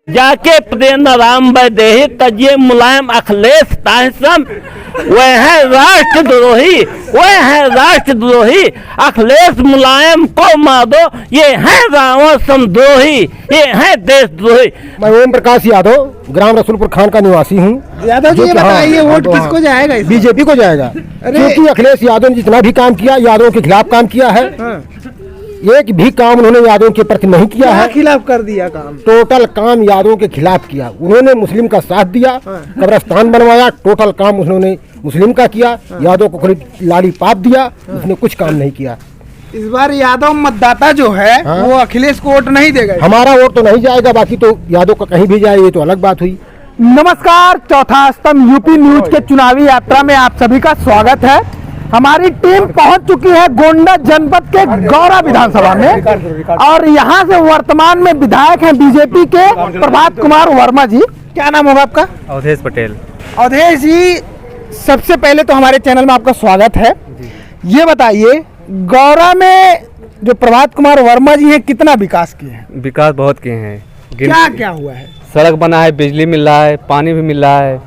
जाके प्रेम राम वैदेही तजिए मुलायम अखिलेश ताहसम वह है राष्ट्रद्रोही, वह है राष्ट्रद्रोही। अखिलेश मुलायम को मारो, ये है रावण समद्रोही, ये है देशद्रोही। मैं ओम प्रकाश यादव ग्राम रसूलपुर खान का निवासी हूँ। यादव जी, ये बताइए वोट किसको जाएगा? बीजेपी को जाएगा, क्योंकि अखिलेश यादव ने जितना भी काम किया यादव के खिलाफ काम किया है। एक भी काम उन्होंने यादव के प्रति नहीं किया है। खिलाफ कर दिया काम? टोटल काम यादव के खिलाफ किया। उन्होंने मुस्लिम का साथ दिया, कब्रिस्तान बनवाया, टोटल काम उन्होंने मुस्लिम का किया। यादव को खाली लाड़ी पाप दिया, उसने कुछ काम नहीं किया। इस बार यादव मतदाता जो है वो अखिलेश को वोट नहीं देगा। हमारा वोट तो नहीं जाएगा, बाकी तो यादव का कहीं भी जाए ये तो अलग बात हुई। नमस्कार, चौथा स्तंभ यूपी न्यूज के चुनावी यात्रा में आप सभी का स्वागत है। हमारी टीम पहुंच चुकी है गोंडा जनपद के गौरा विधानसभा में और यहां से वर्तमान में विधायक हैं बीजेपी के प्रभात कुमार वर्मा जी। क्या नाम होगा आपका? अवधेश पटेल। अवधेश जी, सबसे पहले तो हमारे चैनल में आपका स्वागत है। ये बताइए, गौरा में जो प्रभात कुमार वर्मा जी हैं कितना विकास किए हैं? विकास बहुत किए हैं। क्या क्या हुआ है? सड़क बना है, बिजली मिल रहा है, पानी भी मिल रहा है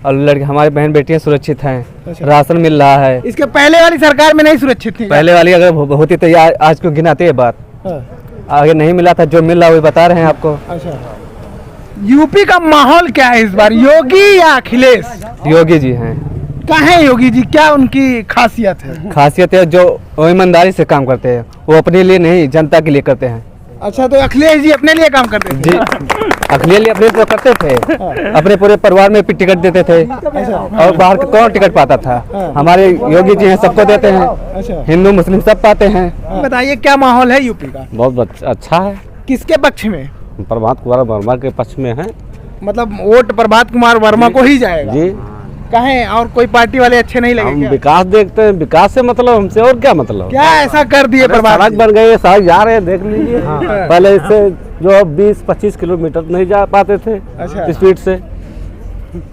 और लड़के हमारे बहन बेटियां सुरक्षित हैं। अच्छा। राशन मिल रहा है। इसके पहले वाली सरकार में नहीं सुरक्षित थी? पहले वाली अगर होती तो आज को गिनाते ये बात। आगे नहीं मिला था, जो मिल रहा है वो बता रहे हैं आपको। अच्छा, यूपी का माहौल क्या है इस बार, योगी या अखिलेश? योगी जी हैं। कहाँ है योगी जी, क्या उनकी खासियत है? खासियत है जो वो ईमानदारी से काम करते हैं, वो अपने लिए नहीं जनता के लिए करते हैं। अच्छा, तो अखिलेश जी अपने लिए काम करते थे? जी, अखिलेश लिए अपने लिए करते थे, अपने पूरे परिवार में टिकट देते थे। और बाहर का कौन टिकट पाता था? हमारे योगी जी हैं, सबको देते हैं। अच्छा, हिंदू मुस्लिम सब पाते हैं। बताइए क्या माहौल है यूपी का? बहुत अच्छा है। किसके पक्ष में? प्रभात कुमार वर्मा के पक्ष में है। मतलब वोट प्रभात कुमार वर्मा को ही जाएगा? जी। कहें और कोई पार्टी वाले अच्छे नहीं लगे हम क्या? विकास देखते हैं, विकास से मतलब हमसे और क्या मतलब? क्या ऐसा कर दिए प्रभात? सड़क बन गई है, सड़क जा रहे हैं, देख लीजिए। पहले इससे जो 20-25 किलोमीटर नहीं जा पाते थे स्पीड से।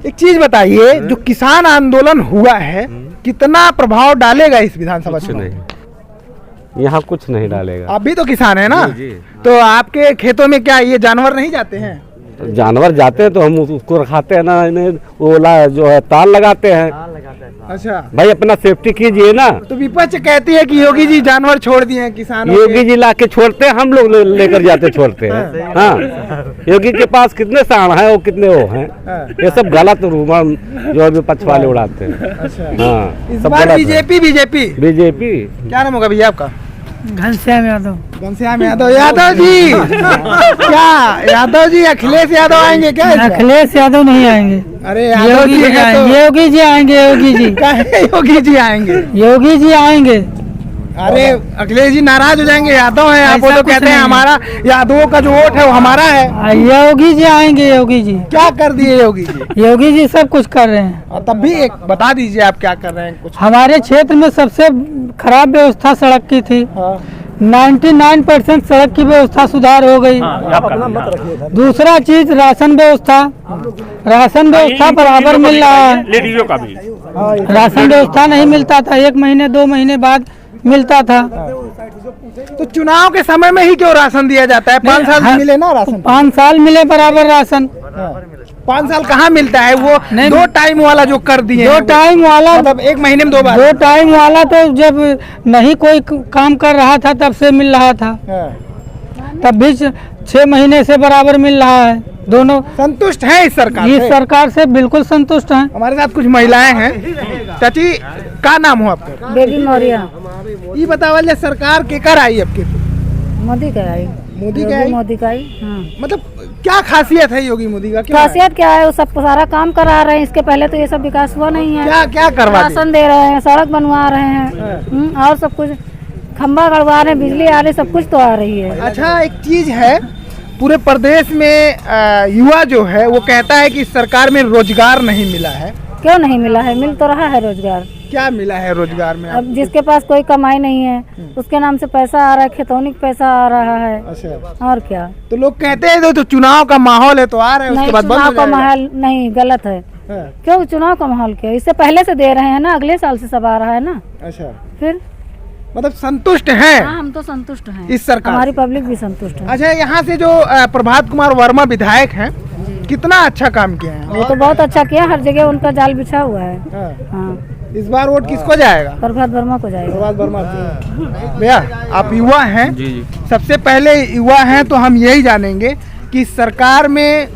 एक चीज बताइए, जो किसान आंदोलन हुआ है कितना प्रभाव डालेगा इस विधानसभा चुनाव? नहीं, यहाँ कुछ नहीं डालेगा। आप भी तो किसान है ना? जी। तो आपके खेतों में क्या ये जानवर नहीं जाते हैं? जानवर जाते हैं तो हम उसको रखाते हैं ना, इन्हें ओला जो है तार लगाते हैं। अच्छा भाई, अपना सेफ्टी कीजिए ना। तो विपक्ष कहती है कि योगी जी जानवर छोड़ दिए हैं किसानों के। योगी जी ला के छोड़ते हैं, हम लोग लेकर जाते छोड़ते हैं। हाँ, योगी के पास कितने सांड हैं, वो कितने वो हैं। ये सब गलत रूमर जो विपक्ष वाले उड़ाते हैं। अच्छा, हाँ, इस सब बार गलत है। बीजेपी। क्या नाम होगा भैया आपका? घनश्याम यादव। घनश्याम यादव। यादव जी क्या यादव जी अखिलेश यादव आएंगे क्या? अखिलेश यादव नहीं आएंगे। अरे यादव जी हैं तो योगी जी आएंगे। योगी जी योगी जी आएंगे? योगी जी आएंगे। अरे अखिलेश जी नाराज हो जाएंगे, यादव है आप, वो तो कहते हैं हमारा यादवों का जो वोट है वो हमारा है। योगी जी आएंगे। योगी जी क्या कर दिए योगी जी? योगी जी सब कुछ कर रहे हैं। और तब भी एक बता दीजिए आप क्या कर रहे हैं कुछ? हमारे क्षेत्र में सबसे खराब व्यवस्था सड़क की थी। 99% सड़क की व्यवस्था सुधार हो गई। दूसरा चीज राशन व्यवस्था बराबर मिल रहा है। लेडीजों का भी राशन व्यवस्था नहीं मिलता था, 1 महीने 2 महीने बाद मिलता था। तो चुनाव के समय में ही क्यों राशन दिया जाता है? 5 साल मिले ना राशन? 5 साल मिले बराबर राशन। 5 साल कहाँ मिलता है? वो 2 टाइम वाला जो कर दिए। 2 टाइम वाला मतलब 1 महीने में 2 बार। 2 टाइम वाला तो जब नहीं कोई काम कर रहा था तब से मिल रहा था। तब भी 6 महीने से बराबर मिल रहा है। दोनों संतुष्ट हैं इस सरकार से? इस सरकार से बिल्कुल संतुष्ट हैं। हमारे साथ कुछ महिलाएं हैं। चाची क्या नाम हो आपका? बेबी मौर्य। ये बतावल सरकार केकर आई आपके? मोदी का आई। मोदी का आई? मोदी का आई। मतलब क्या खासियत है योगी मोदी का? खासियत क्या है? वो सब सारा काम करा रहे हैं। इसके पहले तो ये सब विकास हुआ नहीं है। क्या क्या करवा राशन दे रहे हैं, सड़क बनवा रहे हैं और सब कुछ, खंबा गड़वा रहे हैं, बिजली आ रही, सब कुछ तो आ रही है। अच्छा, एक चीज है, पूरे प्रदेश में युवा जो है वो कहता है कि सरकार में रोजगार नहीं मिला है। क्यों नहीं मिला है? मिल तो रहा है रोजगार। क्या मिला है रोजगार में? अब जिसके पास कोई कमाई नहीं है उसके नाम से पैसा आ रहा है, खेतौनी का पैसा आ रहा है। अच्छा, और क्या? तो लोग कहते हैं तो चुनाव का माहौल है तो आ रहे हैं, उसके बाद बंद हो चुनाव का जाएगा। माहौल नहीं, गलत है। क्यों चुनाव का माहौल? क्या इससे पहले से दे रहे हैं ना, अगले साल से सब आ रहा है ना। अच्छा, फिर मतलब संतुष्ट हैं हाँ, हम तो संतुष्ट हैं, इस सरकार हमारी पब्लिक भी संतुष्ट है। अच्छा, यहाँ से जो प्रभात कुमार वर्मा विधायक हैं, कितना अच्छा काम किया है? वो तो बहुत अच्छा किया, हर जगह उनका जाल बिछा हुआ है। हाँ। हाँ, इस बार वोट किसको जाएगा? प्रभात वर्मा को जाएगा। प्रभात वर्मा। भैया आप युवा हैं, सबसे पहले युवा हैं तो हम यही जानेंगे कि सरकार में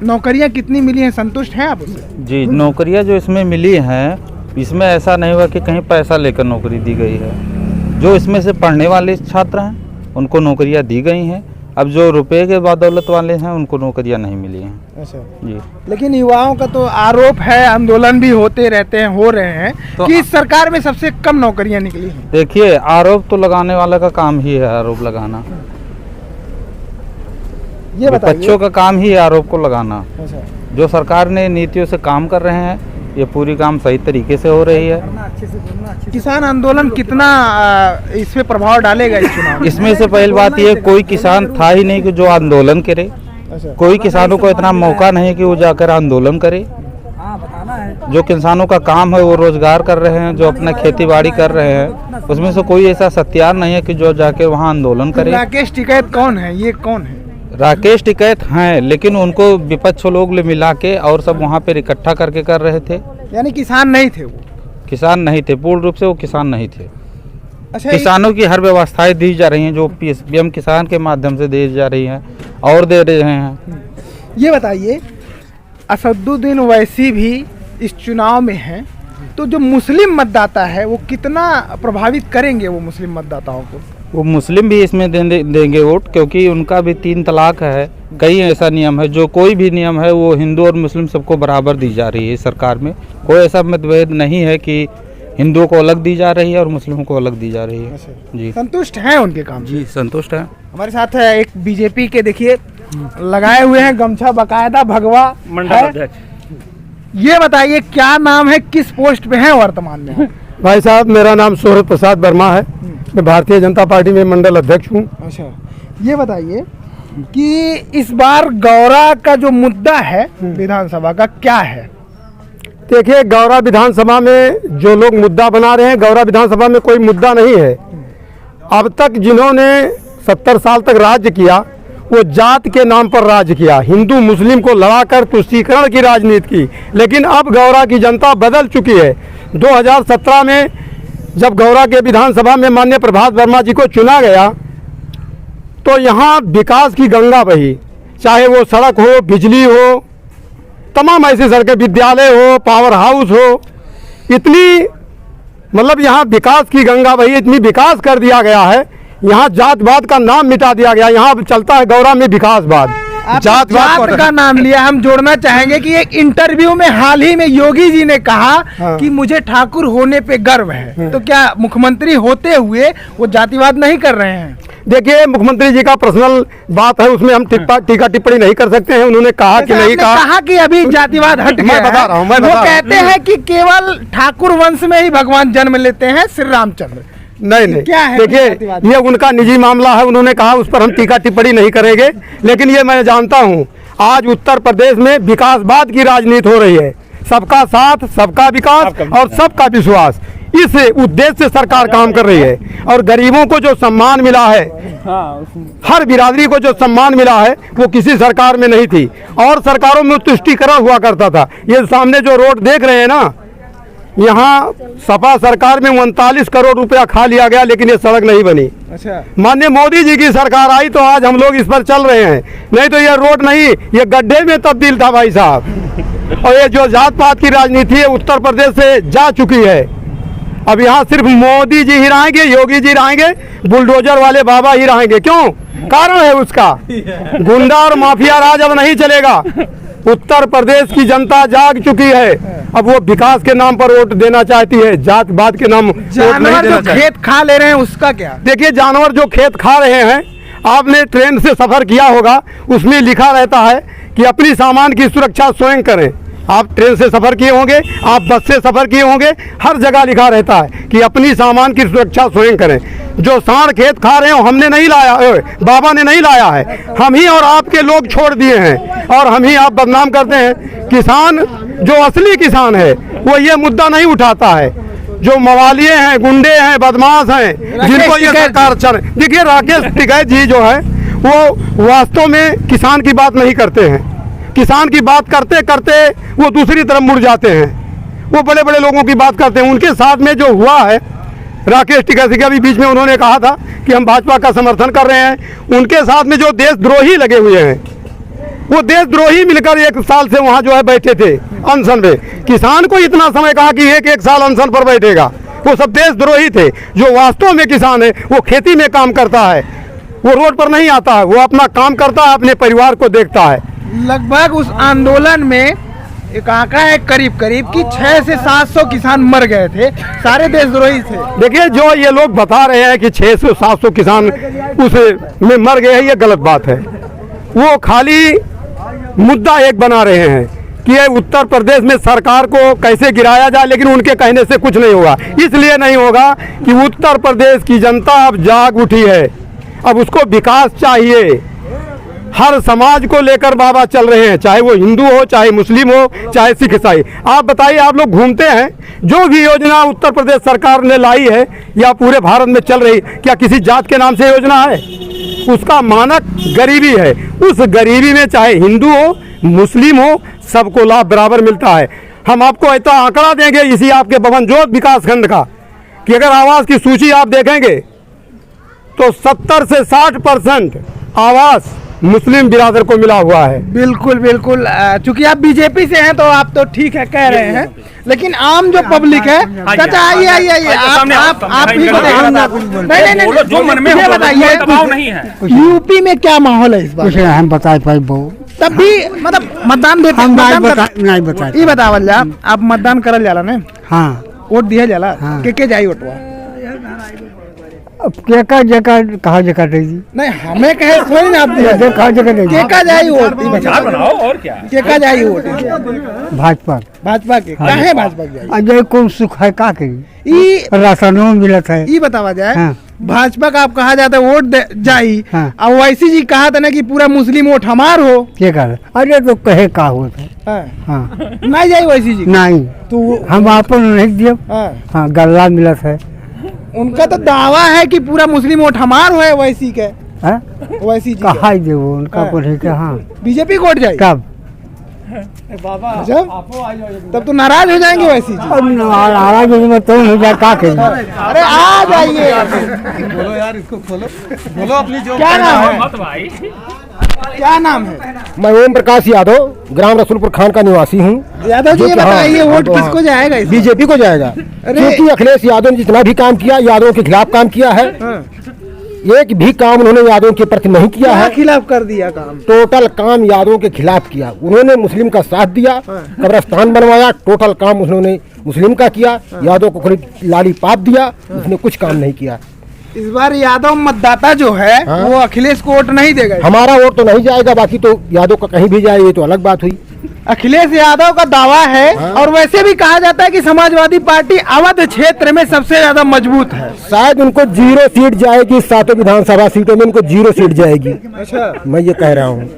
नौकरियां कितनी मिली हैं, संतुष्ट हैं आप उससे? जी, नौकरियां जो इसमें मिली हैं, इसमें ऐसा नहीं हुआ कि कहीं पैसा लेकर नौकरी दी गई है। जो इसमें से पढ़ने वाले छात्र हैं उनको नौकरियां दी गई हैं। अब जो रुपए के बदौलत वाले हैं उनको नौकरियां नहीं मिली हैं। अच्छा जी, लेकिन युवाओं का तो आरोप है, आंदोलन भी होते रहते हैं, हो रहे हैं तो कि इस सरकार में सबसे कम नौकरियां निकली हैं। देखिए, आरोप तो लगाने वाला का काम ही है आरोप लगाना। ये बताइए। बच्चों का काम ही है आरोप को लगाना। अच्छा, जो सरकार ने नीतियों से काम कर रहे हैं, ये पूरी काम सही तरीके से हो रही है। किसान आंदोलन कितना इस पे प्रभाव डालेगा इस चुनाव में? इसमें से पहली बात ये, कोई किसान था ही नहीं कि जो आंदोलन करे। अच्छा, कोई किसानों को इतना मौका नहीं कि वो जाकर आंदोलन करे। जो किसानों का काम है वो रोजगार कर रहे हैं, जो अपना खेती बाड़ी कर रहे हैं, उसमें से कोई ऐसा सत्यार नहीं है कि जो जाके वहाँ आंदोलन करे। राकेश टिकैत कौन है? ये कौन है? राकेश टिकैत हैं, लेकिन उनको विपक्ष लोग ले मिला के और सब वहाँ पे इकट्ठा करके कर रहे थे। यानी किसान नहीं थे वो? किसान नहीं थे, पूर्ण रूप से वो किसान नहीं थे। अच्छा, किसानों की हर व्यवस्थाएं दी जा रही हैं, जो पीएम किसान के माध्यम से दी जा रही हैं और दे रहे हैं। ये बताइए, असदुद्दीन ओवैसी भी इस चुनाव में हैं, तो जो मुस्लिम मतदाता है वो कितना प्रभावित करेंगे वो मुस्लिम मतदाताओं को? वो मुस्लिम भी इसमें देंगे वोट, क्योंकि उनका भी 3 तलाक है। कई ऐसा नियम है, जो कोई भी नियम है वो हिंदू और मुस्लिम सबको बराबर दी जा रही है सरकार में। कोई ऐसा मतभेद नहीं है कि हिंदुओं को अलग दी जा रही है और मुस्लिमों को अलग दी जा रही है। जी, संतुष्ट हैं उनके काम से? जी संतुष्ट है। हमारे साथ है एक बीजेपी के, देखिए लगाए हुए हैं गमछा, बकायदा भगवा है। ये बताइए क्या नाम है, किस पोस्ट पे हैं वर्तमान में? भाई साहब, मेरा नाम शोहरत प्रसाद वर्मा है, मैं भारतीय जनता पार्टी में मंडल अध्यक्ष हूँ। अच्छा, ये बताइए कि इस बार गौरा का जो मुद्दा है विधानसभा का क्या है? देखिए, गौरा विधानसभा में जो लोग मुद्दा बना रहे हैं, गौरा विधानसभा में कोई मुद्दा नहीं है। अब तक जिन्होंने 70 साल तक राज्य किया, वो जात के नाम पर राज्य किया, हिंदू मुस्लिम को लड़ाकर तुष्टीकरण की राजनीति की। लेकिन अब गौरा की जनता बदल चुकी है। 2017 में जब गौरा के विधानसभा में माननीय प्रभात वर्मा जी को चुना गया, तो यहाँ विकास की गंगा बही, चाहे वो सड़क हो, बिजली हो, तमाम ऐसी सड़कें, विद्यालय हो, पावर हाउस हो, इतनी मतलब यहाँ विकास की गंगा बही, इतनी विकास कर दिया गया है। यहाँ जातवाद का नाम मिटा दिया गया। यहाँ अब चलता है गौरा में विकासवाद। जात का नाम लिया, हम जोड़ना चाहेंगे कि एक इंटरव्यू में हाल ही में योगी जी ने कहा कि मुझे ठाकुर होने पे गर्व है। तो क्या मुख्यमंत्री होते हुए वो जातिवाद नहीं कर रहे हैं? देखिए, मुख्यमंत्री जी का पर्सनल बात है, उसमें हम टीका टिप्पणी नहीं कर सकते हैं। उन्होंने कहा कि नहीं कहा कि अभी जातिवाद हट गया। मैं बता रहा हूँ, वो कहते हैं कि केवल ठाकुर वंश में ही भगवान जन्म लेते हैं, श्री रामचंद्र। नहीं, क्या है? देखिए, ये उनका निजी मामला है, उन्होंने कहा, उस पर हम टीका टिप्पणी नहीं करेंगे। लेकिन ये मैं जानता हूँ, आज उत्तर प्रदेश में विकासवाद की राजनीति हो रही है। सबका साथ, सबका विकास और सबका विश्वास, इस उद्देश्य से सरकार काम कर रही है। और गरीबों को जो सम्मान मिला है, हर बिरादरी को जो सम्मान मिला है, वो किसी सरकार में नहीं थी। और सरकारों में तुष्टीकरण हुआ करता था। ये सामने जो रोड देख रहे हैं ना, यहाँ सपा सरकार में 39 करोड़ रुपया खा लिया गया, लेकिन ये सड़क नहीं बनी। अच्छा, माननीय मोदी जी की सरकार आई तो आज हम लोग इस पर चल रहे हैं, नहीं तो ये रोड नहीं, ये गड्ढे में तब्दील था भाई साहब। और ये जो जात पात की राजनीति है उत्तर प्रदेश से जा चुकी है। अब यहाँ सिर्फ मोदी जी ही रहेंगे, योगी जी रहेंगे, बुलडोजर वाले बाबा ही रहेंगे। क्यों? कारण है उसका, गुंडा और माफिया राज अब नहीं चलेगा। उत्तर प्रदेश की जनता जाग चुकी है। अब वो विकास के नाम पर वोट देना चाहती है, जातवाद के नाम वोट नहीं जानवर देना जो चाहती। खेत खा ले रहे हैं उसका क्या? देखिए, जानवर जो खेत खा रहे हैं, आपने ट्रेन से सफर किया होगा, उसमें लिखा रहता है कि अपनी सामान की सुरक्षा स्वयं करें। आप ट्रेन से सफर किए होंगे, आप बस से सफर किए होंगे, हर जगह लिखा रहता है कि अपनी सामान की सुरक्षा स्वयं करें। जो सांड खेत खा रहे हो, हमने नहीं लाया, बाबा ने नहीं लाया है, हम ही और आपके लोग छोड़ दिए हैं, और हम ही आप बदनाम करते हैं। किसान जो असली किसान है वो ये मुद्दा नहीं उठाता है। जो मवालिए हैं, गुंडे हैं, बदमाश हैं, जिनको ये सरकार चल, देखिए राकेश टिकैत जी जो है वो वास्तव में किसान की बात नहीं करते हैं। किसान की बात करते करते वो दूसरी तरफ मुड़ जाते हैं, वो बड़े बड़े लोगों की बात करते हैं। उनके साथ में जो हुआ है राकेश टिकैत के अभी बीच में उन्होंने कहा था कि हम भाजपा का समर्थन कर रहे हैं। उनके साथ में जो देशद्रोही लगे हुए हैं, वो देशद्रोही मिलकर 1 साल से वहाँ जो है बैठे थे अनशन में। किसान को इतना समय कहा कि एक साल अनशन पर बैठेगा, वो सब देशद्रोही थे। जो वास्तव में किसान है वो खेती में काम करता है, वो रोड पर नहीं आता है, वो अपना काम करता है, अपने परिवार को देखता है। लगभग उस आंदोलन में एक आंकड़ा है करीब कि 600 से 700 किसान मर गए थे, सारे देशद्रोही थे। देखिए जो ये लोग बता रहे हैं कि 600-700 किसान उस में मर गए हैं, ये गलत बात है। वो खाली मुद्दा एक बना रहे हैं कि उत्तर प्रदेश में सरकार को कैसे गिराया जाए, लेकिन उनके कहने से कुछ नहीं होगा। इसलिए नहीं होगा कि उत्तर प्रदेश की जनता अब जाग उठी है, अब उसको विकास चाहिए। हर समाज को लेकर बाबा चल रहे हैं, चाहे वो हिंदू हो, चाहे मुस्लिम हो, चाहे सिख ईसाई। आप बताइए, आप लोग घूमते हैं, जो भी योजना उत्तर प्रदेश सरकार ने लाई है या पूरे भारत में चल रही, क्या किसी जात के नाम से योजना है? उसका मानक गरीबी है। उस गरीबी में चाहे हिंदू हो, मुस्लिम हो, सबको लाभ बराबर मिलता है। हम आपको ऐसा आंकड़ा देंगे इसी आपके बभनजोत विकास खंड का कि अगर आवास की सूची आप देखेंगे तो 70 से 60% आवास मुस्लिम बिरादर को मिला हुआ है। बिल्कुल बिल्कुल, चूंकि आप बीजेपी से हैं तो आप तो ठीक है कह रहे हैं, लेकिन आम जो पब्लिक है, चाचा आइए आप ही नहीं जो मन में बताइए, यूपी में क्या माहौल है इस बार? हम बता पाए बहु तब भी मतलब मतदान देते नहीं बता ये बतावल जा, आप मतदान करल जाला ने? हाँ, वोट दिया जाला? के जाई वोटवा? अब केका जगह कहा जगह देगी? नहीं हमें कहे थोड़ी ना, आप कहा जगह देगी? केका जाई वोट बनाओ और क्या? केका जाई वोट? भाजपा के काहे भाजपा के जाई? अजय कौन सुख है का करी? ई राशनों में मिलत है। ई बतावा जाए, हाँ। भाजपा का आप कहा जाता है वोट जाई, हाँ। और वैसी जी कहा था ना कि पूरा मुस्लिम वोट हमार हो। क्या कर? अरे तो कहे का होता है? हाँ। हाँ। नहीं जाई वैसी जी? नहीं, तो हम आपन नहीं दिए। हाँ। हाँ, गल्ला मिलत है। उनका तो दावा है कि पूरा मुस्लिम वोट हमार हो है वैसी के। हाँ? वैसी जी कहा ही देवो उनका हाँ। को ठीक है। हाँ, बीजेपी को वोट जाई कब? तब तो नाराज हो जाएंगे वैसी जी। अब नाराज में तो हो जाए का करी? अरे आ जाइए, बोलो यार, इसको खोलो, बोलो अपनी जो क्या नाम है? क्या नाम है? मैं ओम प्रकाश यादव, ग्राम रसूलपुर खान का निवासी हूँ। यादव जी ये बताइए, वोट किसको जाएगा? बीजेपी को जाएगा, क्योंकि अखिलेश यादव ने जितना भी काम किया, यादव के खिलाफ काम किया है। एक भी काम उन्होंने यादव के प्रति नहीं किया है। खिलाफ कर दिया काम? टोटल काम यादव के खिलाफ किया। उन्होंने मुस्लिम का साथ दिया, कब्रिस्तान बनवाया, टोटल काम उन्होंने मुस्लिम का किया। यादव को लाड़ी पाप दिया, उसने कुछ काम नहीं किया। इस बार यादव मतदाता जो है वो अखिलेश को वोट नहीं देगा? हमारा वोट तो नहीं जाएगा, बाकी तो यादव का कहीं भी जाए ये तो अलग बात हुई। अखिलेश यादव का दावा है, और वैसे भी कहा जाता है कि समाजवादी पार्टी अवध क्षेत्र में सबसे ज्यादा मजबूत है। शायद उनको 0 सीट जाएगी, 7 विधानसभा सीटों में उनको 0 सीट जाएगी। अच्छा, मैं ये कह रहा हूँ।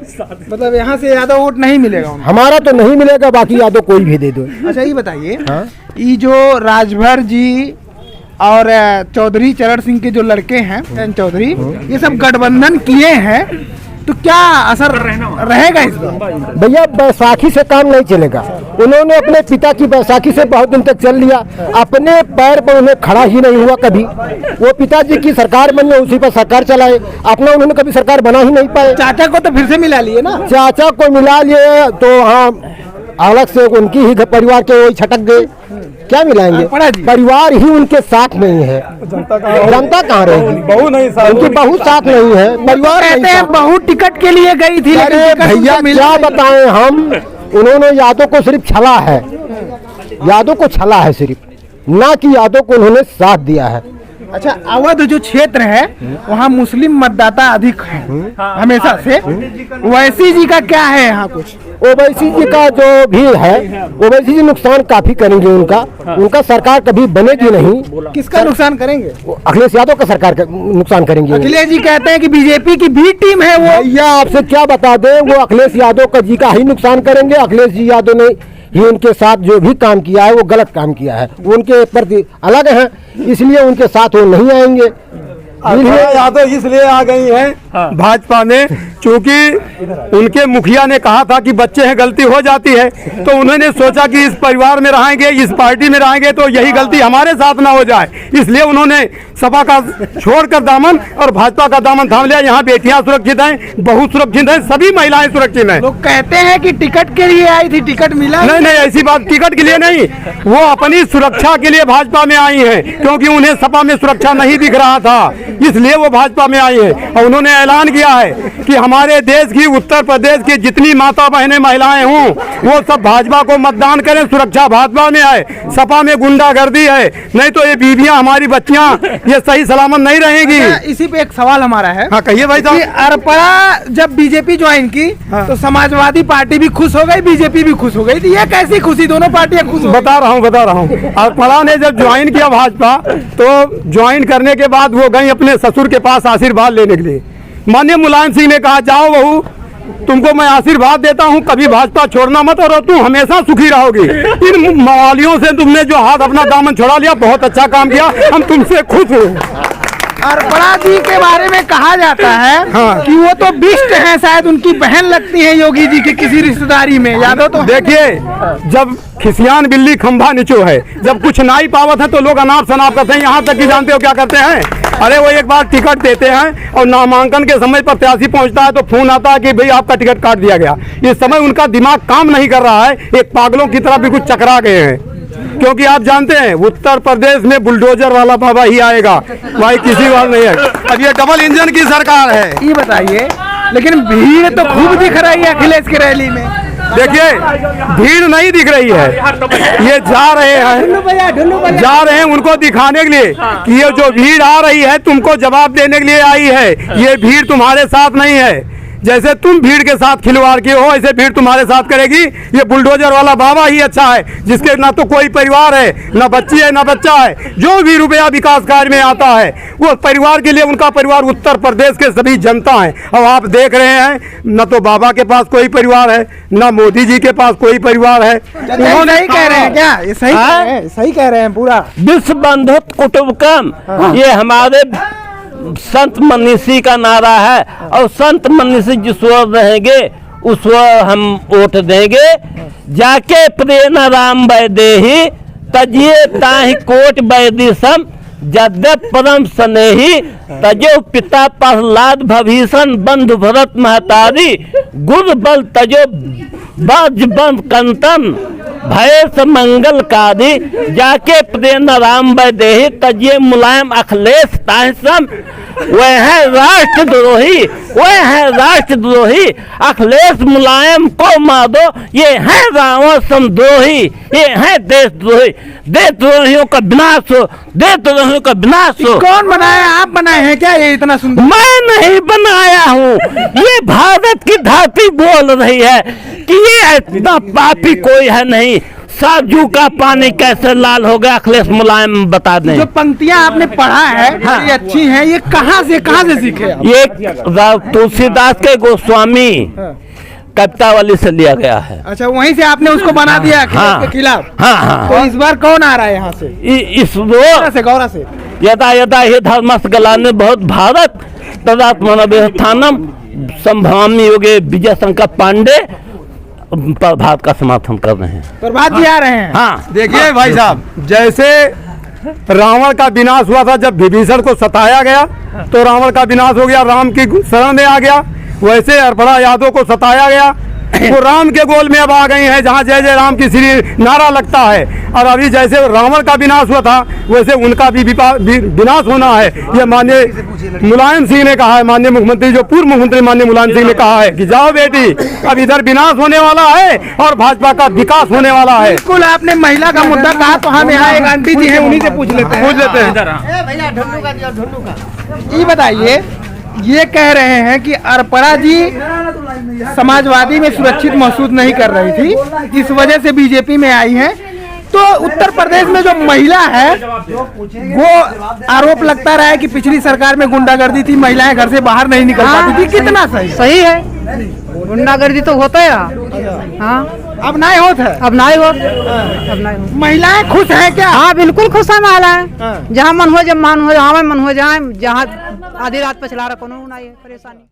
मतलब यहाँ से यादव वोट नहीं मिलेगा उनको? हमारा तो नहीं मिलेगा, बाकी यादव कोई भी दे दो। अच्छा ये बताइए, ये जो राजभर जी और चौधरी चरण सिंह के जो लड़के हैं चौधरी, ये सब गठबंधन किए हैं, तो क्या असर रहेगा इस बार? भैया बैसाखी से काम नहीं चलेगा। उन्होंने अपने पिता की बैसाखी से बहुत दिन तक चल लिया, अपने पैर पर उन्हें खड़ा ही नहीं हुआ कभी। वो पिताजी की सरकार बनी, उसी पर सरकार चलाए, अपना उन्होंने कभी सरकार बना ही नहीं पाए। चाचा को तो फिर से मिला लिए ना? चाचा को मिला लिए तो हाँ, अलग से उनकी ही परिवार के वही छटक गए, क्या मिलाएंगे? परिवार ही उनके साथ नहीं है, जनता कहाँ रहेगी? बहू नहीं साथ, उनकी बहू साथ नहीं है, परिवार कहते हैं बहू टिकट के लिए गई थी। अरे भैया क्या बताएं हम, उन्होंने यादव को सिर्फ छला है, यादव को छला है सिर्फ, ना कि यादव को उन्होंने साथ दिया है। अच्छा, अवध जो क्षेत्र है वहाँ मुस्लिम मतदाता अधिक है हमेशा से। ओवैसी जी का क्या है यहाँ कुछ? ओवैसी जी का जो भी है, ओवैसी जी नुकसान काफी करेंगे उनका सरकार कभी बनेगी नहीं। किसका नुकसान करेंगे? अखिलेश यादव का सरकार का नुकसान करेंगे। अखिलेश जी कहते हैं कि बीजेपी की भी टीम है वो। भैया आपसे क्या बता दें, वो अखिलेश यादव का जी का ही नुकसान करेंगे। अखिलेश जी यादव ने ही उनके साथ जो भी काम किया है वो गलत काम किया है, वो उनके प्रति अलग हैं, इसलिए उनके साथ वो नहीं आएंगे। यादव इसलिए आ गई हैं भाजपा में क्योंकि उनके मुखिया ने कहा था कि बच्चे हैं गलती हो जाती है, तो उन्होंने सोचा कि इस परिवार में रहेंगे, इस पार्टी में रहेंगे तो यही गलती हमारे साथ ना हो जाए, इसलिए उन्होंने सपा का छोड़कर दामन और भाजपा का दामन थाम लिया। यहाँ बेटियां सुरक्षित हैं, बहुत सुरक्षित हैं, सभी महिलाएं सुरक्षित हैं। लोग कहते हैं कि टिकट के लिए आई थी, टिकट मिला नहीं नहीं, ऐसी बात टिकट के लिए नहीं, वो अपनी सुरक्षा के लिए भाजपा में आई हैं क्योंकि उन्हें सपा में सुरक्षा नहीं दिख रहा था, इसलिए वो भाजपा में आई हैं। और उन्होंने ऐलान किया है कि हमारे देश की, उत्तर प्रदेश की जितनी माता बहनें महिलाएं हों वो सब भाजपा को मतदान करें, सुरक्षा भाजपा में आए। सपा में गुंडागर्दी है, नहीं तो ये बीवियां, हमारी बच्चियां ये सही सलामत नहीं रहेंगी। इसी पे एक सवाल हमारा है। हाँ कहिए भाई साहब। अरपड़ा जब बीजेपी ज्वाइन की तो समाजवादी पार्टी भी खुश हो गई, बीजेपी भी खुश हो गई थी, ये कैसी खुशी? दोनों पार्टियां खुश हो? बता रहा हूँ। अरपड़ा ने जब ज्वाइन किया भाजपा तो ज्वाइन करने के बाद वो गई अपने ससुर के पास आशीर्वाद लेने के लिए। माननीय मुलायम सिंह ने कहा जाओ बहू, तुमको मैं आशीर्वाद देता हूँ, कभी भाजपा छोड़ना मत और तुम हमेशा सुखी रहोगी। इन मवालियों से तुमने जो हाथ अपना दामन छुड़ा लिया, बहुत अच्छा काम किया, हम तुमसे खुश हैं। अरपड़ा जी के बारे में कहा जाता है कि वो तो बिष्ट हैं, शायद उनकी बहन लगती है योगी जी की किसी रिश्तेदारी में। यादव तो देखिए, जब खिसियान बिल्ली खंभा नीचो है, जब कुछ नाई पावत है तो लोग अनाप शनाप करते हैं। यहाँ तक कि जानते हो क्या करते हैं? अरे वो एक बार टिकट देते हैं और नामांकन के समय प्रत्याशी पहुंचता है तो फोन आता है कि भाई आपका टिकट काट दिया गया। इस समय उनका दिमाग काम नहीं कर रहा है, एक पागलों की तरह भी कुछ चकरा गए हैं, क्योंकि आप जानते हैं उत्तर प्रदेश में बुलडोजर वाला बाबा ही आएगा, भाई किसी बात नहीं है। अब ये डबल इंजन की सरकार है। ये बताइए, लेकिन भीड़ तो खूब दिख रही है अखिलेश की रैली में। देखिए, भीड़ नहीं दिख रही है, ये जा रहे हैं उनको दिखाने के लिए कि ये जो भीड़ आ रही है तुमको जवाब देने के लिए आई है, ये भीड़ तुम्हारे साथ नहीं है। जैसे तुम भीड़ के साथ खिलवाड़ किए हो ऐसे भीड़ तुम्हारे साथ करेगी। ये बुलडोजर वाला बाबा ही अच्छा है, जिसके ना तो कोई परिवार है, ना बच्ची है, ना बच्चा है। जो भी रुपया विकास कार्य में आता है वो परिवार के लिए, उनका परिवार उत्तर प्रदेश के सभी जनता है। अब आप देख रहे हैं, न तो बाबा के पास कोई परिवार है, न मोदी जी के पास कोई परिवार है। उन्होंने सही कह रहे हैं क्या? ये सही कह रहे हैं पूरा। विश्व बंधु कुटुंबकम, ये हमारे संत मनीषी का नारा है, और संत मनीषी जिस ओर रहेंगे उस ओर हम वोट देंगे। जाके प्रेम राम वैदेही तजिए ताहि कोट वैदिशम, जद्यप परम स्नेही तजो पिता प्रहलाद भभीषण, बंधु भरत महतारी गुरु बल तजो बाज बंद कंतन, भय मंगल कारी। जाके प्रेम राम वैदेही तजिए मुलायम अखिलेश ताहिसम, वह है राष्ट्रद्रोही, वह है राष्ट्रद्रोही अखिलेश मुलायम को मारो, ये है रावण समद्रोही, ये है देशद्रोही। देशद्रोहियों का विनाश हो, देशद्रोहियों का विनाश हो। कौन बनाया? आप बनाए हैं क्या ये इतना सुंदर? मैं नहीं बनाया हूँ, ये भारत की धरती बोल रही है कि ये इतना पापी कोई है नहीं। सरजू का पानी कैसे लाल हो गया, अखिलेश मुलायम बता दें। जो पंक्तियां आपने पढ़ा है ये अच्छी हैं, ये कहाँ से सीखे? ये तुलसीदास के गोस्वामी कवितावली से लिया गया है। अच्छा, वहीं से आपने उसको बना दिया अखिलेश के खिलाफ? हाँ। तो इस बार कौन आ रहा है यहाँ से? इस वो गौरा से यदा यदा हे धर्मस् गलाने बहुत भारत तदात्मनव्यवस्थानम संभ्रामी योगे विजय शंकर पांडे प्रभात का समर्थन कर रहे हैं। प्रभात जी आ रहे हैं। हाँ, देखिए भाई साहब, जैसे रावण का विनाश हुआ था, जब विभीषण को सताया गया तो रावण का विनाश हो गया, राम की शरण में आ गया। वैसे अरपड़ा यादव को सताया गया, वो राम के गोल में अब आ गई हैं, जहाँ जय जय राम की श्री नारा लगता है। और अभी जैसे रावण का विनाश हुआ था वैसे उनका भी विनाश होना है। ये माननीय मुलायम सिंह ने कहा है, माननीय मुख्यमंत्री, जो पूर्व मुख्यमंत्री माननीय मुलायम सिंह ने कहा है कि जाओ बेटी, अब इधर विनाश होने वाला है और भाजपा का विकास होने वाला है। बिल्कुल, आपने महिला का मुद्दा कहा तो हम यहाँ एक आंटी जी हैं, उन्हीं से पूछ लेते हैं। ये बताइए, ये कह रहे हैं कि अरपड़ा जी समाजवादी में सुरक्षित महसूस नहीं कर रही थी, इस वजह से बीजेपी में आई हैं। तो उत्तर प्रदेश में जो महिला है वो आरोप लगता रहा है कि पिछली सरकार में गुंडागर्दी थी, महिलाएं घर से बाहर नहीं निकल पाती थी। कितना सही? सही है, गुंडागर्दी तो होता है। हाँ, अब नहीं होता है। अब नहीं हो, अब नहीं हो। महिलाएं खुश हैं क्या? हाँ बिल्कुल खुश है महिलाएं। हाँ। जहाँ मन हो, जब मन हो, जहाँ मन हो जाए, जहाँ आधी रात पे चला रहा, कोनो नहीं है परेशानी।